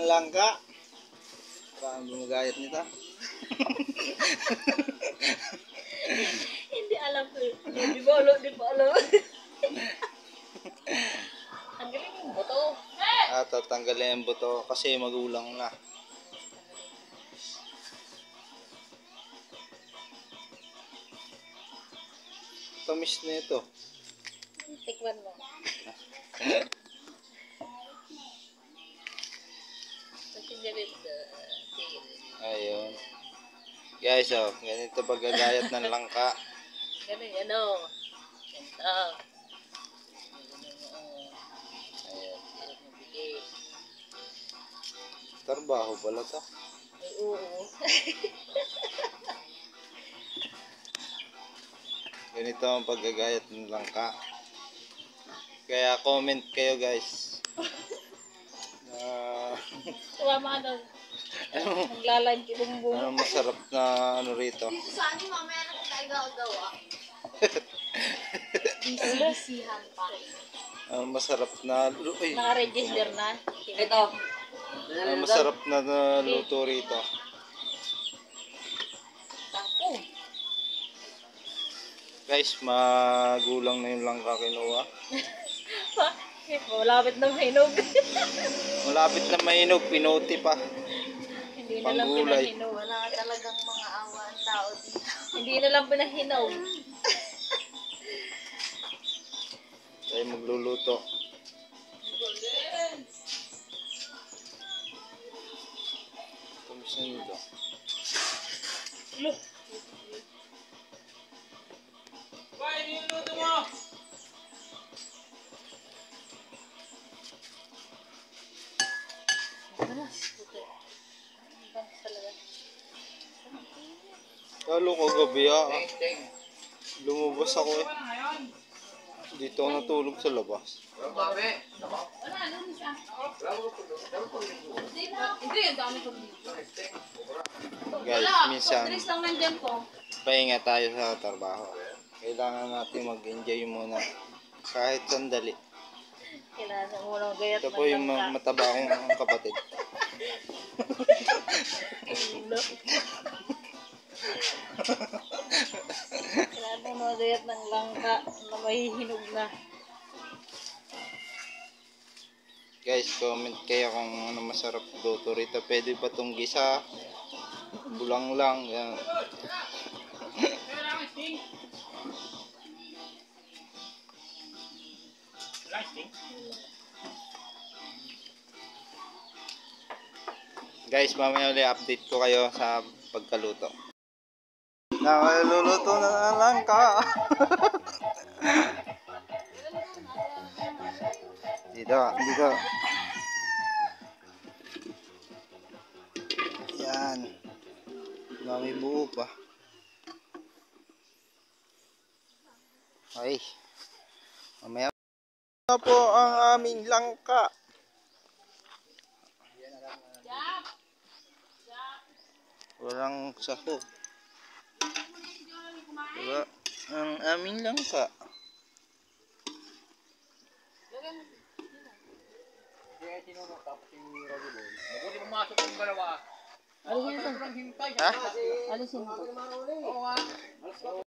ng langka. Parang bumagayat nito. Hindi alam ko. Di ba alam? Ang galing yung buto. At tatanggalin ang buto kasi magulang na. Tamis na ito. Tikman mo. Ayun. Guys, oh, ganito paggagayat ng langka. Ganun, ano. Ganito. Ayan. Trabaho pala to. Ay, oo. Ganito ang paggagayat ng langka. Kaya comment kayo guys. Sumama ka doon. Maglalag yung bumbong. Ano masarap na ano rito. Dito sa akin, mamaya na tayo gagawa. Busy-busyhan pa. Masarap na Naka-register na. Ito. masarap na luto rito. Tapo. Guys, magulang na yung langka kinuha. Malapit na mahinog. Malapit na mainog, pinuti pa. Hindi na lang Panggulay. pinahinog. Wala talagang mga awa ang tao dito. Hindi na lang pinahinog. Tayo magluluto. Tamis na nito. Lalo kagabi lumabas ako eh. Dito ako natulog sa labas. Guys, minsan pahinga tayo sa trabaho. Kailangan natin mag-enjoy muna kahit sandali. Kailangan mo lang gayat Ito po yung mataba akong kapatid. Kailangan mo gayat ng langka na mahihinog na. Guys, comment kayo kung ano masarap luto rito. Pwede pa itong gisa, bulang lang. Yan. Guys, mamaya ulit update ko kayo sa pagkaluto. Nakaluluto na ng langka. Dito. Yan. Mami buo pa. Ay. Mamaya na po ang aming langka. Walang sahog. Diba? Ang aming langka. Alisin ito. Ha? Alisin ito.